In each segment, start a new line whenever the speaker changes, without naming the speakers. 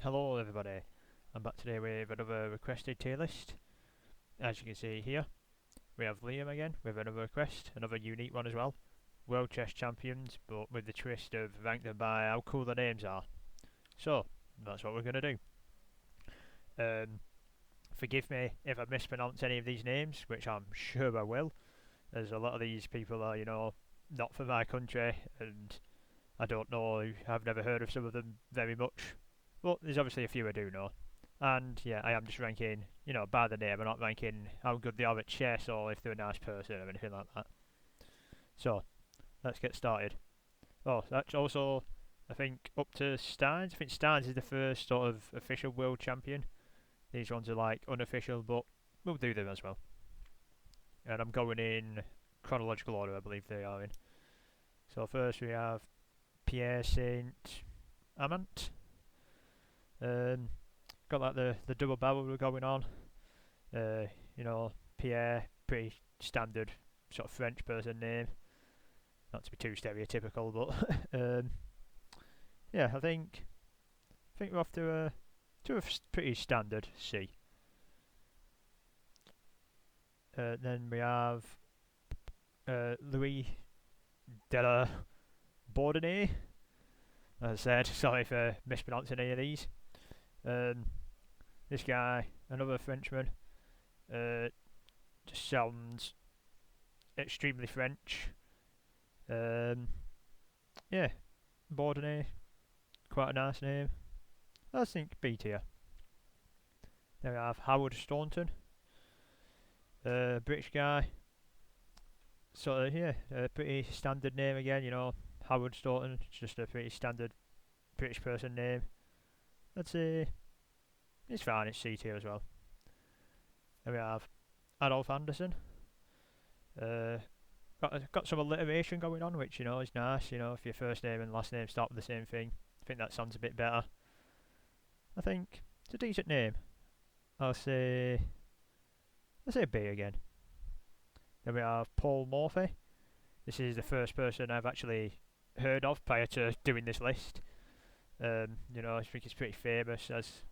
Hello everybody, I'm back today with another requested tier list. As you can see here, we have Liam again with another request, another unique one as well. World Chess Champions, but with the twist of rank them by how cool their names are. So, that's what we're going to do. Forgive me if I mispronounce any of these names, which I'm sure I will, as a lot of these people are, not from my country, and I don't know, I've never heard of some of them very much. But there's obviously a few I do know. And yeah, I am just ranking, by the name. I'm not ranking how good they are at chess or if they're a nice person or anything like that. So, let's get started. Oh, that's also, I think, up to Steins. I think Steins is the first sort of official world champion. These ones are like unofficial, but we'll do them as well. And I'm going in chronological order, I believe they are in. So first we have Pierre Saint Amant. Got like the double barrel going on. Uh, Pierre, pretty standard sort of French person name. Not to be too stereotypical, but yeah, I think we're off to a pretty standard C. Then we have Louis de la Bourdonnais. As I said, sorry for mispronouncing any of these. This guy, another Frenchman, just sounds extremely French. Yeah, Bourdonnais, quite a nice name. I think B tier. Then we have Howard Staunton, British guy. Sort of, yeah, a pretty standard name again, Howard Staunton. It's just a pretty standard British person name. I'd say it's fine, it's C tier as well. Then we have Adolf Anderson. Uh, got some alliteration going on, which is nice. If your first name and last name start with the same thing, I think that sounds a bit better. I think it's a decent name. I'll say B again. Then we have Paul Morphy. This is the first person I've actually heard of prior to doing this list. I think he's pretty famous as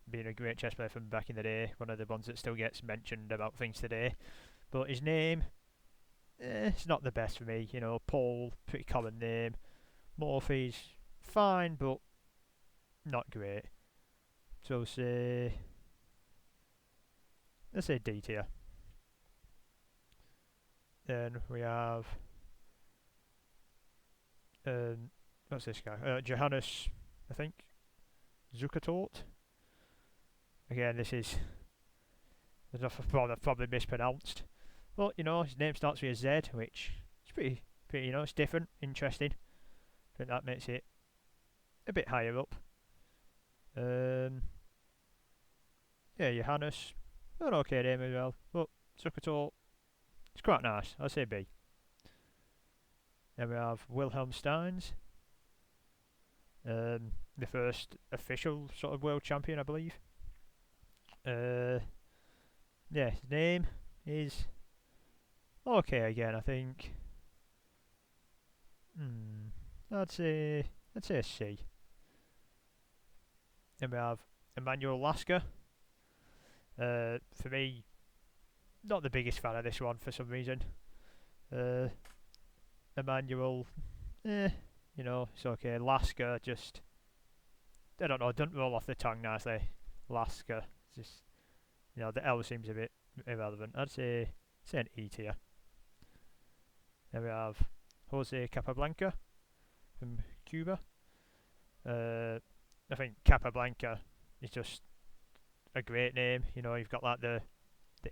being a great chess player from back in the day. One of the ones that still gets mentioned about things today. But his name, it's not the best for me. Paul, pretty common name. Morphy's fine, but not great. So let's say D tier. Then we have what's this guy? Johannes, I think, Zukertort. Again, this is probably mispronounced, but his name starts with a Z, which is pretty, it's different, interesting. I think that makes it a bit higher up. Yeah, Johannes, an okay name as well, but Zukertort, it's quite nice. I'll say B. Then we have Wilhelm Steins, the first official sort of world champion, I believe. Yeah, his name is okay again. I think. I'd say a C. Then we have Emmanuel Lasker. For me, not the biggest fan of this one for some reason. Emmanuel, it's okay. Lasker, just I don't know, doesn't roll off the tongue nicely. Lasker, just the L seems a bit irrelevant. I'd say an E tier. Then we have Jose Capablanca from Cuba. I think Capablanca is just a great name. You've got like the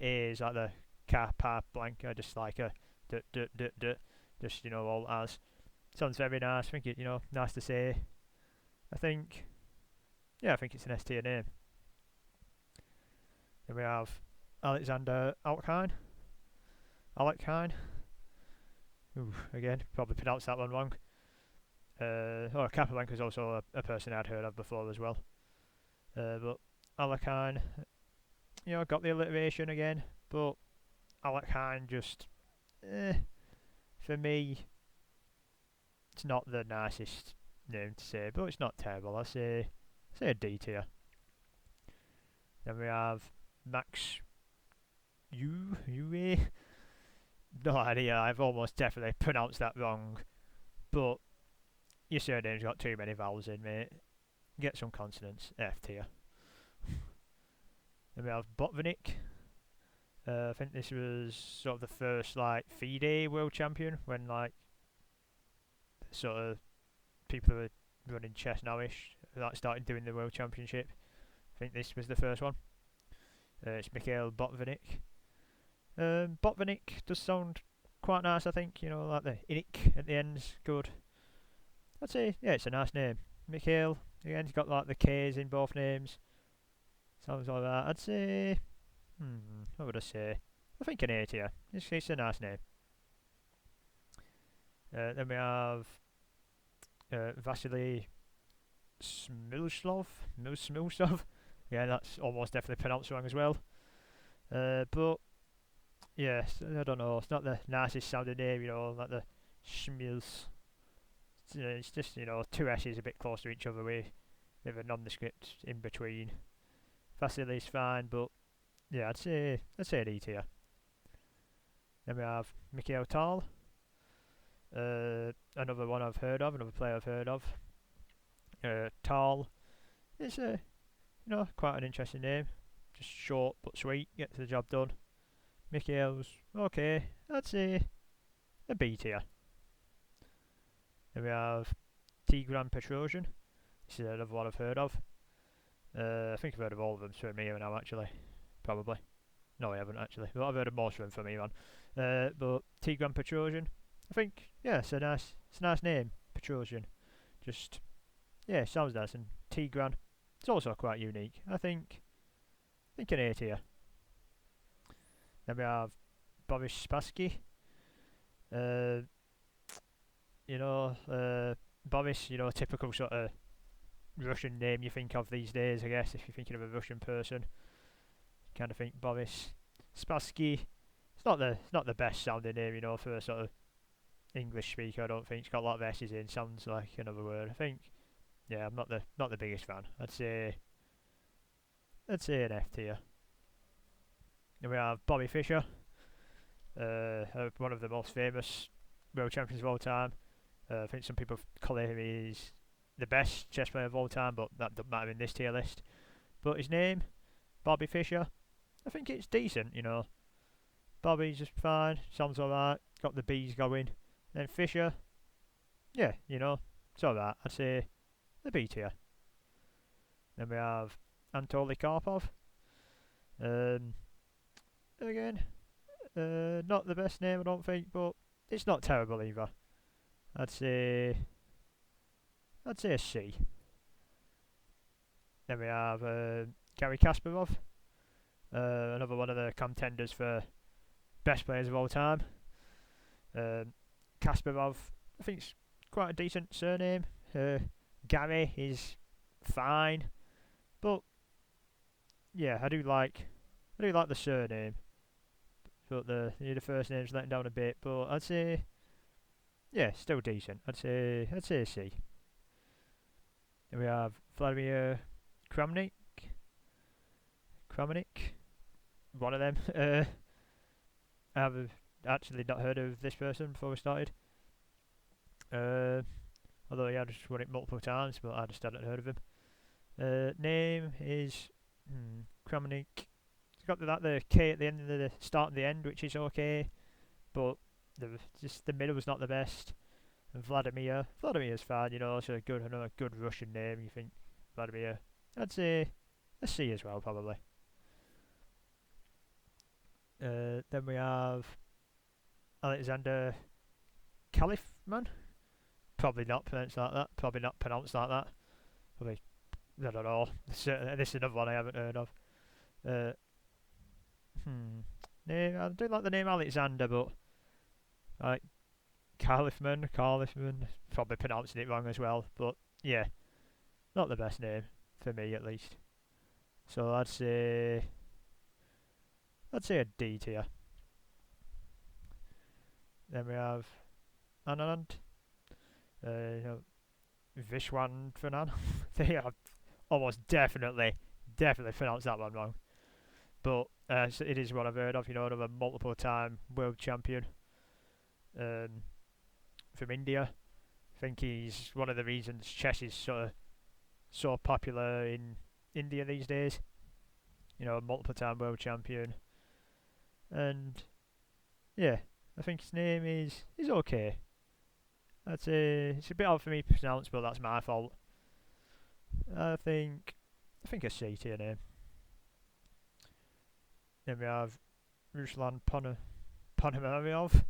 A's, like the Capablanca, just like a just all as. Sounds very nice. I think it, nice to say. I think it's an S tier name. Then we have Alexander Alkine. Ooh, again, probably pronounced that one wrong. Capablanca is also a person I'd heard of before as well. But Alkine, got the alliteration again, but Alkine just, for me, it's not the nicest name to say, but it's not terrible. I say Say a D tier. Then we have Max Ue. No idea, I've almost definitely pronounced that wrong. But your surname's got too many vowels in, mate. Get some consonants. F tier. Then we have Botvinnik. I think this was sort of the first like FIDE world champion when like sort of people who were running chess nowish like started doing the world championship. I think this was the first one. It's Mikhail Botvinnik. Botvinnik does sound quite nice, I think. You know, like the inik at the end's good. I'd say, yeah, it's a nice name. Mikhail, again, he's got like the K's in both names. Sounds like that. I'd say, what would I say? I think an A tier. It's a nice name. Then we have Vasily Smilslov. Yeah, that's almost definitely pronounced wrong as well. But yes, I don't know. It's not the nicest sounding name, you know, like the Schmils. It's just, you know, two S's a bit close to each other with a nondescript in between. Vasily's fine, but yeah, I'd say an E tier. Then we have Mikhail Tal. Another one I've heard of, another player I've heard of. Tal. It's a, you know, quite an interesting name. Just short but sweet, gets the job done. Mikhail's okay. I'd say a B tier. Then we have Tigran Petrosian. This is another one I've heard of. I think I've heard of all of them for me now, actually. Probably. No, I haven't actually. But I've heard of most of them for me, man. But Tigran Petrosian, I think, yeah, it's a nice name, Petrosian. Just, yeah, sounds nice. And Tigran, it's also quite unique. I think an A tier. Then we have Boris Spassky. You know, Boris, you know, typical sort of Russian name you think of these days, I guess, if you're thinking of a Russian person. Kind of think Boris. Spassky, it's not the best sounding name, you know, for a sort of English speaker, I don't think. It's got a lot of S's in, sounds like another word. I think, yeah, I'm not the biggest fan. I'd say an F tier. Then we have Bobby Fischer, one of the most famous world champions of all time. I think some people call him the best chess player of all time, but that doesn't matter in this tier list. But his name, Bobby Fischer, I think it's decent, you know. Bobby's just fine, sounds alright, got the B's going. Then Fischer, yeah, you know, it's alright. I'd say the B tier. Then we have Anatoly Karpov. Again, not the best name, I don't think, but it's not terrible either. I'd say a C. Then we have Garry Kasparov, another one of the contenders for best players of all time. Kasparov, I think it's quite a decent surname. Gary is fine, but yeah, I do like the surname. But the first name's letting down a bit. But I'd say, yeah, still decent. I'd say a C. Then we have Vladimir Kramnik, one of them. I have actually not heard of this person before we started. Although yeah, I just won it multiple times, but I just hadn't heard of him. Name is Kramnik. It's got the K at the end of the start and the end, which is okay, but the middle was not the best. And Vladimir's fine, you know, it's another good Russian name. You think Vladimir? I'd say a C as well, probably. Then we have Alexander Kalifman. Probably not pronounced like that. Probably, I don't know. This is another one I haven't heard of. Name, I do like the name Alexander, but like Kalifman, probably pronouncing it wrong as well. But yeah, not the best name for me at least. So I'd say a D tier. Then we have Anand, Vishwan Fanan. They have almost definitely pronounced that one wrong. But it is what I've heard of. You know, another multiple time world champion from India. I think he's one of the reasons chess is sort of so popular in India these days. You know, a multiple time world champion. And yeah, I think his name is okay. That's it's a bit hard for me to pronounce, but that's my fault. I think a C tier name. Then we have Ruslan Ponomaryov.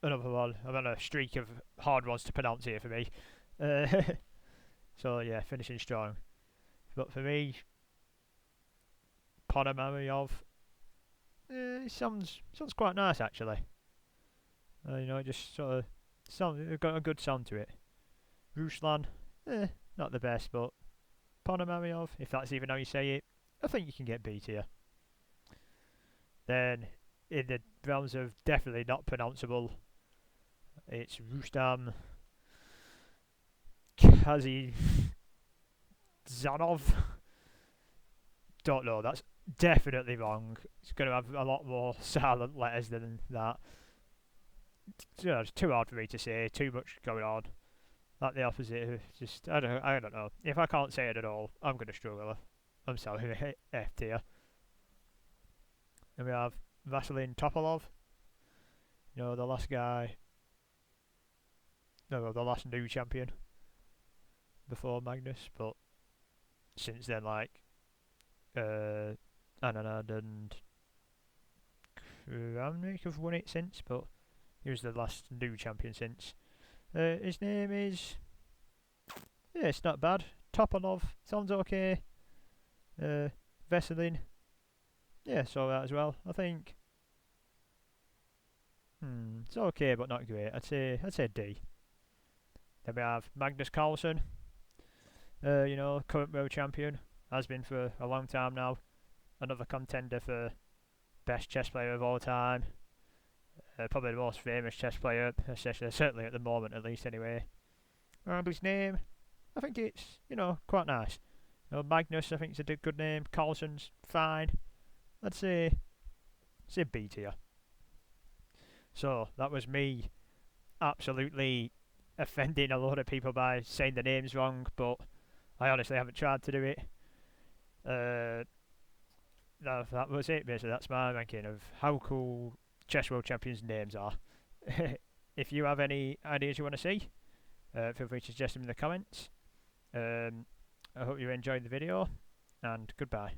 Another one. I'm on a streak of hard ones to pronounce here for me. Uh, so yeah, finishing strong. But for me, Ponomaryov, it sounds quite nice actually. You know, it just sort of got a good sound to it. Ruslan, not the best, but Ponomaryov, if that's even how you say it, I think you can get B tier. Then, in the realms of definitely not pronounceable, it's Rustam Kazizanov. Don't know, that's definitely wrong. It's going to have a lot more silent letters than that. It's too hard for me to say, too much going on. Like the opposite of just, I don't know. If I can't say it at all, I'm going to struggle. I'm sorry, F tier. Then we have Vasilin Topalov. You know, the last guy. No, the last new champion before Magnus, but since then, like, Anand and Kramnik have won it since, but he was the last new champion since. His name is. Yeah, it's not bad. Topalov sounds okay. Veselin. Yeah, saw that as well. I think. It's okay, but not great. I'd say D. Then we have Magnus Carlsen. You know, current world champion, has been for a long time now. Another contender for best chess player of all time. Probably the most famous chess player, certainly at the moment, at least anyway. And his name, I think it's, you know, quite nice. You know, Magnus, I think it's a good name. Carlsen's fine. I'd say B tier. So that was me absolutely offending a lot of people by saying the names wrong, but I honestly haven't tried to do it. That was it basically. That's my ranking of how cool chess world champions names are. If you have any ideas you want to see, feel free to suggest them in the comments. I hope you enjoyed the video, and goodbye.